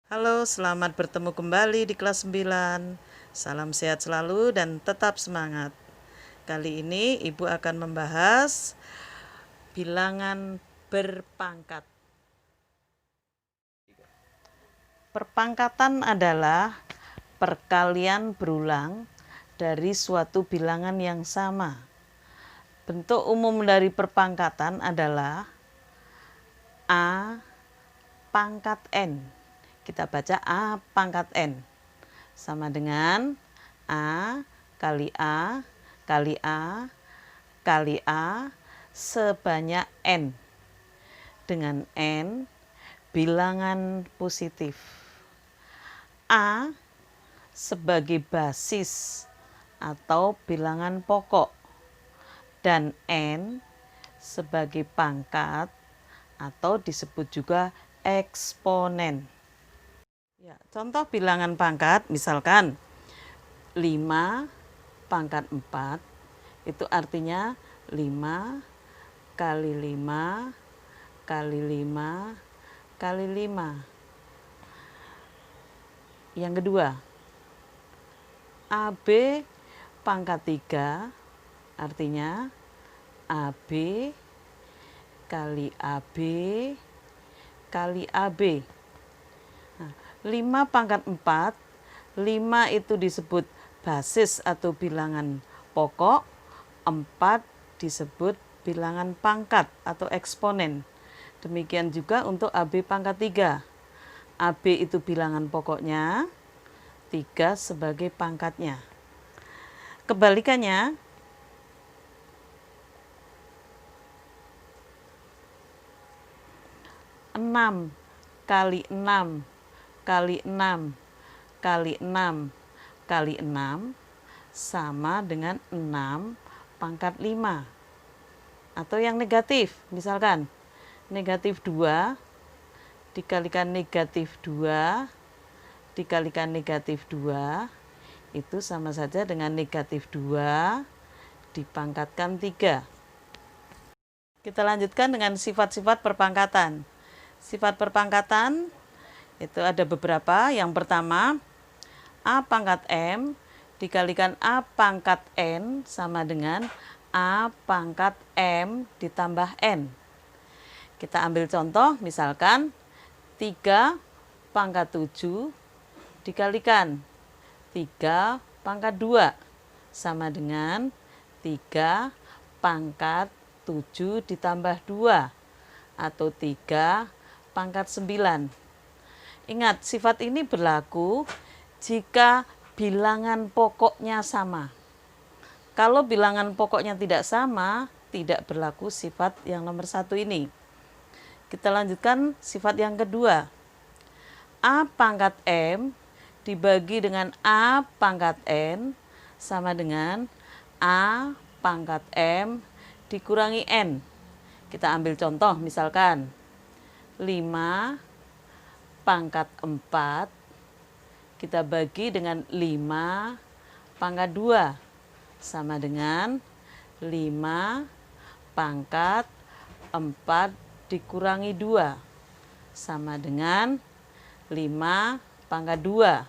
Halo, selamat bertemu kembali di kelas 9. Salam sehat selalu dan tetap semangat. Kali ini Ibu akan membahas bilangan berpangkat. Perpangkatan adalah perkalian berulang dari suatu bilangan yang sama. Bentuk umum dari perpangkatan adalah A pangkat N. Kita baca A pangkat N. Sama dengan A kali A kali A kali A sebanyak N. Dengan N bilangan positif. A sebagai basis atau bilangan pokok dan N sebagai pangkat atau disebut juga eksponen. Ya, contoh bilangan pangkat misalkan 5 pangkat 4 itu artinya 5 kali 5 kali 5 kali 5. Yang kedua, AB pangkat 3 artinya AB kali AB kali AB. Nah, 5 pangkat 4, 5 itu disebut basis atau bilangan pokok, 4 disebut bilangan pangkat atau eksponen. Demikian juga untuk AB pangkat 3. AB itu bilangan pokoknya, 3 sebagai pangkatnya. Kebalikannya, 6 kali 6 kali 6 kali 6 kali 6 sama dengan 6 pangkat 5. Atau yang negatif, misalkan negatif 2 dikalikan negatif 2 dikalikan negatif 2 itu sama saja dengan negatif 2 dipangkatkan 3. Kita lanjutkan dengan sifat-sifat perpangkatan. Sifat perpangkatan itu ada beberapa. Yang pertama, A pangkat M dikalikan A pangkat N sama dengan A pangkat M ditambah N. Kita ambil contoh, misalkan 3 pangkat 7 dikalikan 3 pangkat 2 sama dengan 3 pangkat 7 ditambah 2 atau 3 pangkat 9. Ingat, sifat ini berlaku jika bilangan pokoknya sama. Kalau bilangan pokoknya tidak sama, tidak berlaku sifat yang nomor 1 ini. Kita lanjutkan sifat yang kedua. A pangkat M dibagi dengan A pangkat N sama dengan A pangkat M dikurangi N. Kita ambil contoh, misalkan 5 pangkat 4 kita bagi dengan 5 pangkat 2 sama dengan 5 pangkat 4 dikurangi 2 sama dengan 5 pangkat 2.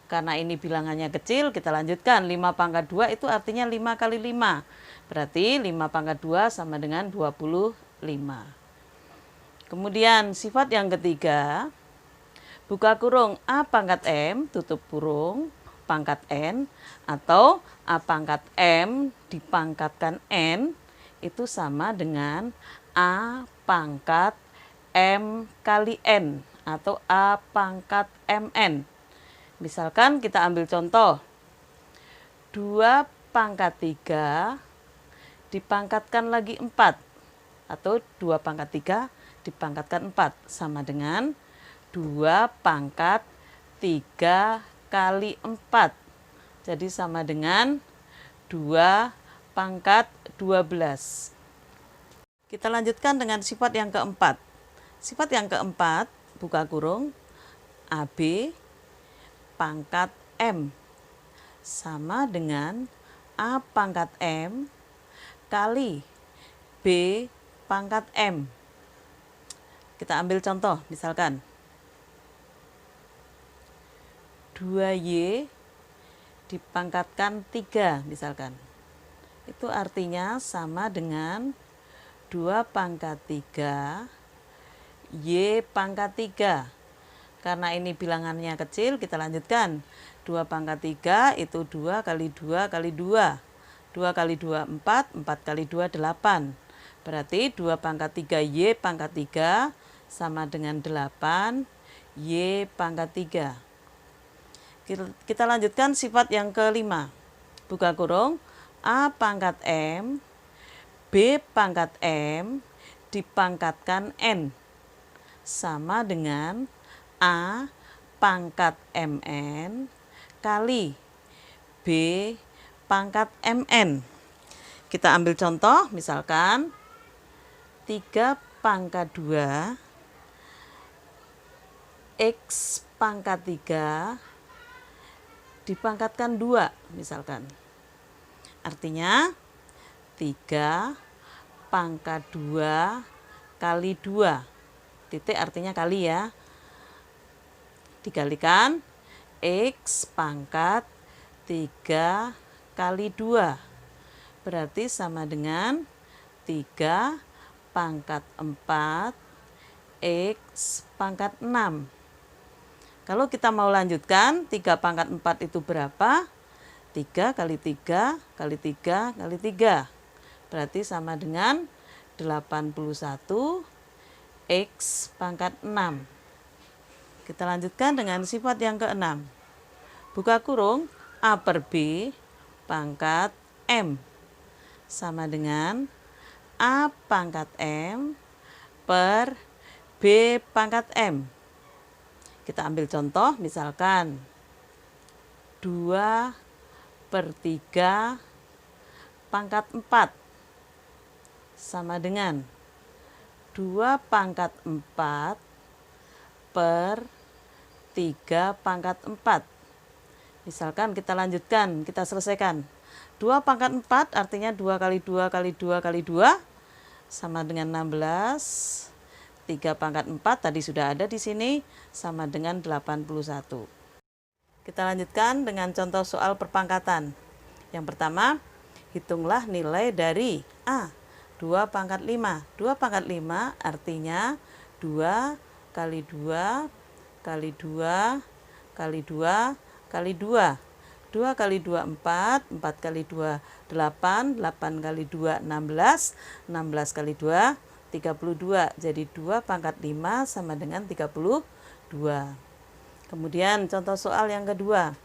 Karena ini bilangannya kecil, kita lanjutkan. 5 pangkat 2 itu artinya 5 kali 5. Berarti 5 pangkat 2 sama dengan 25. Kemudian sifat yang ketiga, buka kurung A pangkat M, tutup kurung, pangkat N, atau A pangkat M dipangkatkan N, itu sama dengan A pangkat M kali N, atau A pangkat MN. Misalkan kita ambil contoh, 2 pangkat 3 dipangkatkan lagi 4, atau 2 pangkat 3 dipangkatkan 4 sama dengan 2 pangkat 3 kali 4. Jadi sama dengan 2 pangkat 12. Kita lanjutkan dengan sifat yang keempat. Sifat yang keempat, buka kurung, AB pangkat M sama dengan A pangkat M kali B pangkat M. Kita ambil contoh, misalkan 2Y dipangkatkan 3 misalkan. Itu artinya sama dengan 2 pangkat 3 Y pangkat 3. Karena ini bilangannya kecil, kita lanjutkan. 2 pangkat 3 itu 2 kali 2 kali 2. 2 kali 2, 4. 4 kali 2, 8. Berarti 2 pangkat 3 Y pangkat 3 sama dengan 8 Y pangkat 3. Kita lanjutkan sifat yang kelima. Buka kurung. A pangkat M, B pangkat M dipangkatkan N. Sama dengan A pangkat MN kali B pangkat MN. Kita ambil contoh, misalkan 3 pangkat 2 X pangkat 3 dipangkatkan 2 misalkan. Artinya 3 pangkat 2 kali 2. Titik artinya kali ya. Dikalikan X pangkat 3 kali 2. Berarti sama dengan 3 pangkat 4 X pangkat 6. Kalau kita mau lanjutkan, 3 pangkat 4 itu berapa? 3 kali 3 kali 3 kali 3. Berarti sama dengan 81 X pangkat 6. Kita lanjutkan dengan sifat yang keenam. Buka kurung, A per B pangkat M. Sama dengan A pangkat M per B pangkat M. Kita ambil contoh, misalkan 2 per 3 pangkat 4. Sama dengan 2 pangkat 4 per 3 pangkat 4. Misalkan kita lanjutkan, kita selesaikan. 2 pangkat 4 artinya 2 kali 2 kali 2 kali 2 sama dengan 16. 3 pangkat 4 tadi sudah ada di sini sama dengan 81. Kita lanjutkan dengan contoh soal perpangkatan. Yang pertama, hitunglah nilai dari A. 2 pangkat 5. 2 pangkat 5 artinya 2 kali 2 kali 2 kali 2 kali 2. 2 kali 2, 4. 4 kali 2, 8. 8 kali 2, 16. 16 kali 2, 32. Jadi 2 pangkat 5 sama dengan 32. Kemudian contoh soal yang kedua.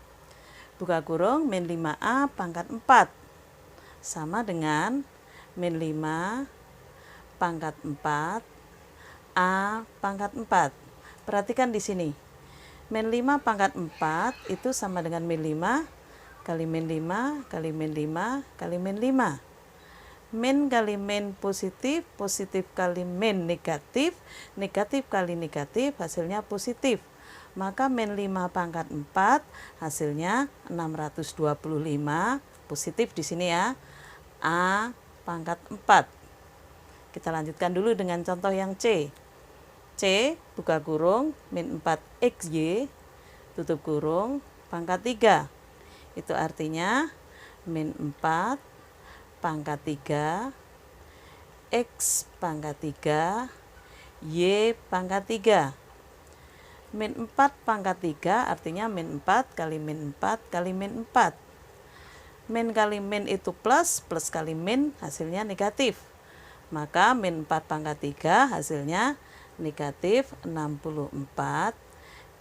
Buka kurung, min 5A pangkat 4. Sama dengan min 5 pangkat 4 A pangkat 4. Perhatikan di sini. Min 5 pangkat 4 itu sama dengan min 5 kali min 5 kali min 5 kali min 5. Min kali min positif, positif kali min negatif, negatif kali negatif hasilnya positif. Maka min 5 pangkat 4 hasilnya 625 positif di sini ya. A pangkat 4. Kita lanjutkan dulu dengan contoh yang C. C, buka kurung, min 4XY, tutup kurung, pangkat 3. Itu artinya min 4 pangkat 3, X pangkat 3, Y pangkat 3. Min 4 pangkat 3 artinya min 4 kali min 4 kali min 4. Min kali min itu plus, plus kali min hasilnya negatif. Maka min 4 pangkat 3 hasilnya negatif 64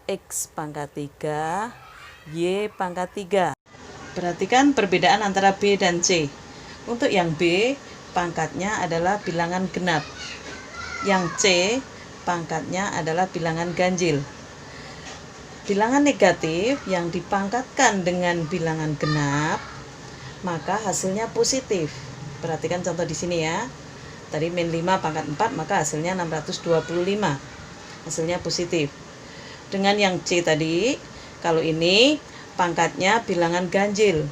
X pangkat 3 Y pangkat 3. Perhatikan perbedaan antara B dan C. Untuk yang B, pangkatnya adalah bilangan genap. Yang C, pangkatnya adalah bilangan ganjil. Bilangan negatif yang dipangkatkan dengan bilangan genap, maka hasilnya positif. Perhatikan contoh di sini ya. Tadi min 5 pangkat 4, maka hasilnya 625. Hasilnya positif. Dengan yang C tadi, kalau ini pangkatnya bilangan ganjil.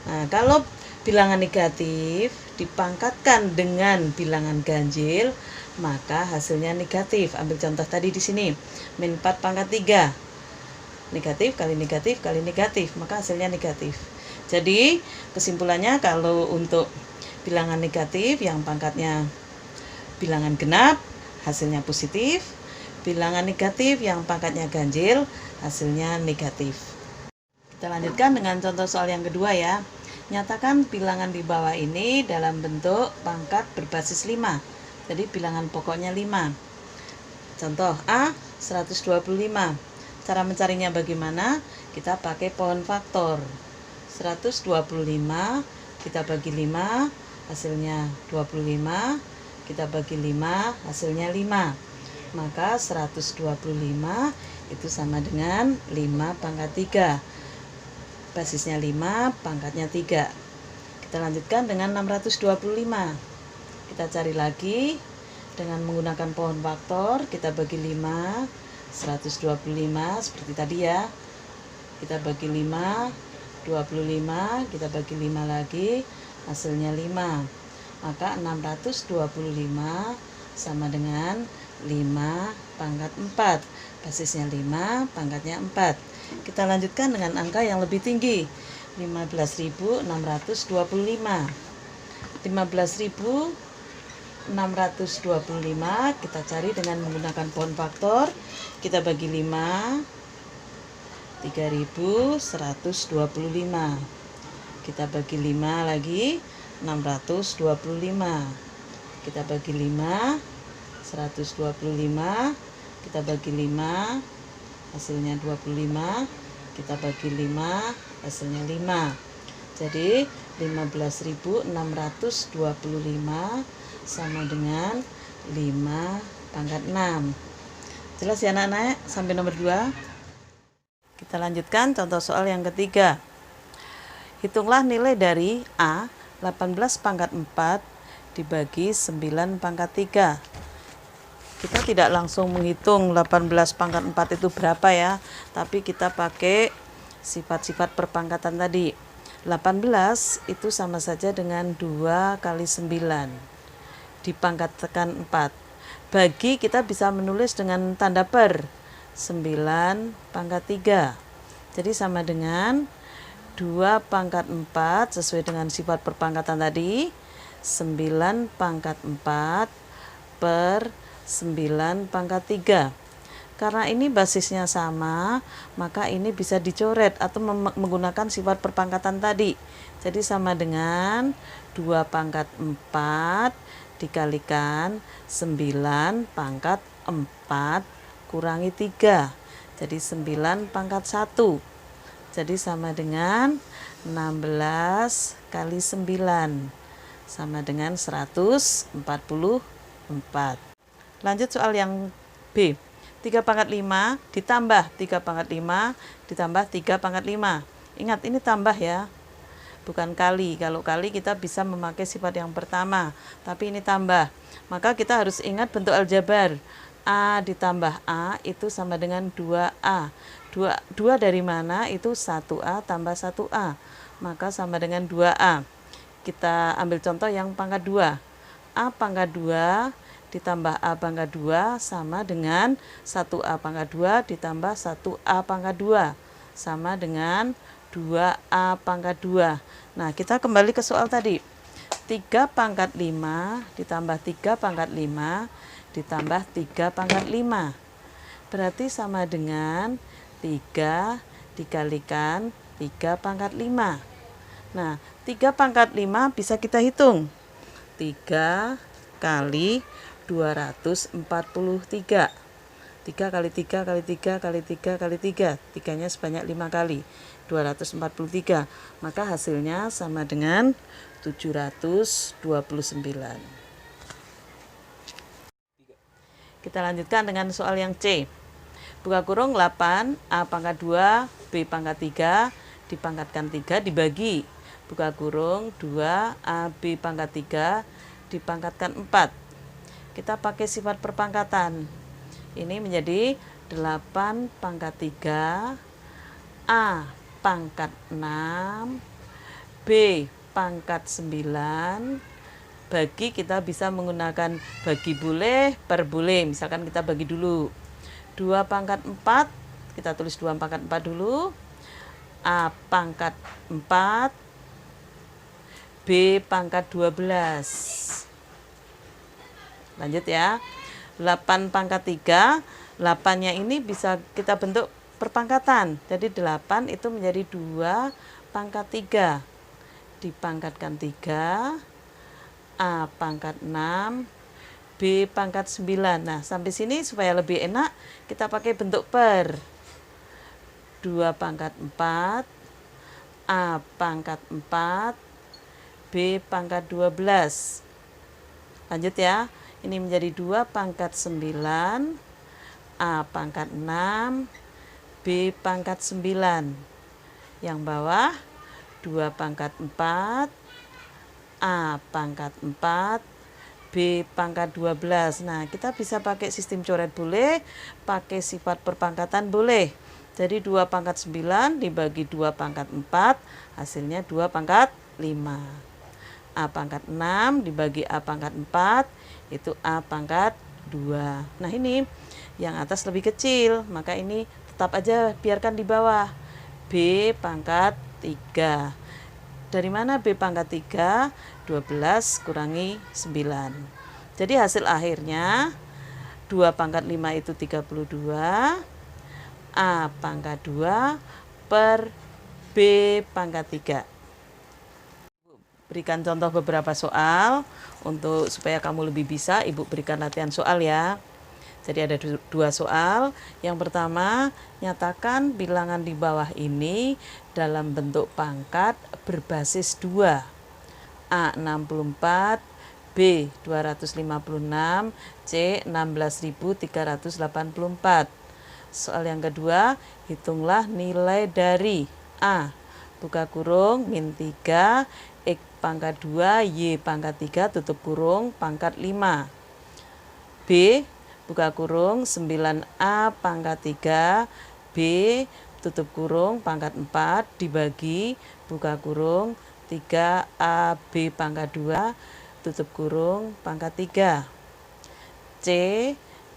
Nah, kalau bilangan negatif dipangkatkan dengan bilangan ganjil, maka hasilnya negatif. Ambil contoh tadi di sini, min 4 pangkat 3. negatif kali negatif kali negatif, maka hasilnya negatif. Jadi kesimpulannya, kalau untuk bilangan negatif yang pangkatnya bilangan genap, hasilnya positif. Bilangan negatif yang pangkatnya ganjil, hasilnya negatif. Kita lanjutkan dengan contoh soal yang kedua ya. Nyatakan bilangan di bawah ini dalam bentuk pangkat berbasis 5. Jadi bilangan pokoknya 5. Contoh A, 125. Cara mencarinya bagaimana? Kita pakai pohon faktor. 125 kita bagi 5, hasilnya 25. Kita bagi 5, hasilnya 5. Maka 125 itu sama dengan 5 pangkat 3. Basisnya 5, pangkatnya 3. Kita lanjutkan dengan 625. Kita cari lagi dengan menggunakan pohon faktor. Kita bagi 5, 125 seperti tadi ya. Kita bagi 5, 25, kita bagi 5 lagi, hasilnya 5. Maka 625 sama dengan 5 pangkat 4. Basisnya 5, pangkatnya 4. Kita lanjutkan dengan angka yang lebih tinggi, 15.625. 15.625 kita cari dengan menggunakan pohon faktor. Kita bagi 5, 3.125. Kita bagi 5 lagi, 625. Kita bagi 5, 125. Kita bagi 5, hasilnya 25. Kita bagi 5, hasilnya 5. Jadi 15.625 sama dengan 5 pangkat 6. Jelas ya anak-anak sampai nomor 2? Kita lanjutkan contoh soal yang ketiga. Hitunglah nilai dari A, 18 pangkat 4 dibagi 9 pangkat 3. Kita tidak langsung menghitung 18 pangkat 4 itu berapa ya, tapi kita pakai sifat-sifat perpangkatan tadi. 18 itu sama saja dengan 2 kali 9 dipangkatkan 4. Bagi kita bisa menulis dengan tanda per, 9 pangkat 3. Jadi sama dengan 2 pangkat 4 sesuai dengan sifat perpangkatan tadi, 9 pangkat 4 per 9 pangkat 3. Karena ini basisnya sama, maka ini bisa dicoret atau menggunakan sifat perpangkatan tadi. Jadi sama dengan 2 pangkat 4 dikalikan 9 pangkat 4 kurangi 3. Jadi 9 pangkat 1. Jadi sama dengan 16 kali 9. Sama dengan 144. Lanjut soal yang B. 3 pangkat 5 ditambah 3 pangkat 5 ditambah 3 pangkat 5. Ingat ini tambah ya, bukan kali. Kalau kali kita bisa memakai sifat yang pertama, tapi ini tambah. Maka kita harus ingat bentuk aljabar. A ditambah A itu sama dengan 2A. 2 dari mana? Itu 1A tambah 1A. Maka sama dengan 2A. Kita ambil contoh yang pangkat 2. A pangkat 2 ditambah A pangkat 2 sama dengan 1A pangkat 2 ditambah 1A pangkat 2 sama dengan 2A pangkat 2. Nah, kita kembali ke soal tadi. 3 pangkat 5 ditambah 3 pangkat 5 ditambah 3 pangkat 5. Berarti sama dengan 3 dikalikan 3 pangkat 5. Nah, 3 pangkat 5 bisa kita hitung. 3 kali 243. 3 kali 3 kali 3 kali 3 kali 3. 3-nya sebanyak 5 kali. 243. Maka hasilnya sama dengan 729. Kita lanjutkan dengan soal yang C. Buka kurung 8, A pangkat 2, B pangkat 3, dipangkatkan 3 dibagi. Buka kurung 2, A, B pangkat 3, dipangkatkan 4. Kita pakai sifat perpangkatan. Ini menjadi 8 pangkat 3, A pangkat 6, B pangkat 9, bagi kita bisa menggunakan bagi boleh, per boleh. Misalkan kita bagi dulu 2 pangkat 4 kita tulis 2 pangkat 4 dulu. A pangkat 4, B pangkat 12. Lanjut ya. 8 pangkat 3, 8-nya ini bisa kita bentuk perpangkatan. Jadi 8 itu menjadi 2 pangkat 3. Dipangkatkan 3, A pangkat 6, B pangkat 9. Nah, sampai sini supaya lebih enak, kita pakai bentuk per. 2 pangkat 4, A pangkat 4, B pangkat 12. Lanjut ya. Ini menjadi 2 pangkat 9, A pangkat 6, B pangkat 9. Yang bawah 2 pangkat 4, A pangkat 4, B pangkat 12. Nah, kita bisa pakai sistem coret boleh, pakai sifat perpangkatan boleh. Jadi 2 pangkat 9 dibagi 2 pangkat 4, hasilnya 2 pangkat 5. A pangkat 6 dibagi A pangkat 4, itu A pangkat 2. Nah, ini yang atas lebih kecil, maka ini tetap aja biarkan di bawah. B pangkat 3. Dari mana B pangkat 3? 12 kurangi 9. Jadi hasil akhirnya 2 pangkat 5 itu 32. A pangkat 2 per B pangkat 3. Berikan contoh beberapa soal untuk supaya kamu lebih bisa. Ibu berikan latihan soal ya. Jadi ada 2 soal. Yang pertama, nyatakan bilangan di bawah ini dalam bentuk pangkat berbasis 2. A 64, B 256, C 16.384. Soal yang kedua, hitunglah nilai dari A buka kurung min 3, X pangkat 2, Y pangkat 3, tutup kurung, pangkat 5. B buka kurung 9A pangkat 3, B tutup kurung, pangkat 4, dibagi buka kurung 3AB pangkat 2, tutup kurung, pangkat 3. C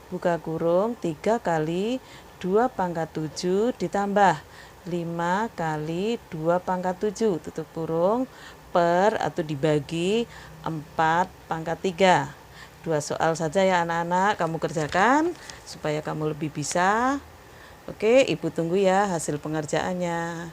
buka kurung 3 kali 2 pangkat 7 ditambah 5 kali 2 pangkat 7, tutup kurung, per atau dibagi 4 pangkat 3. 2 soal saja ya anak-anak, kamu kerjakan supaya kamu lebih bisa. Oke, ibu tunggu ya hasil pengerjaannya.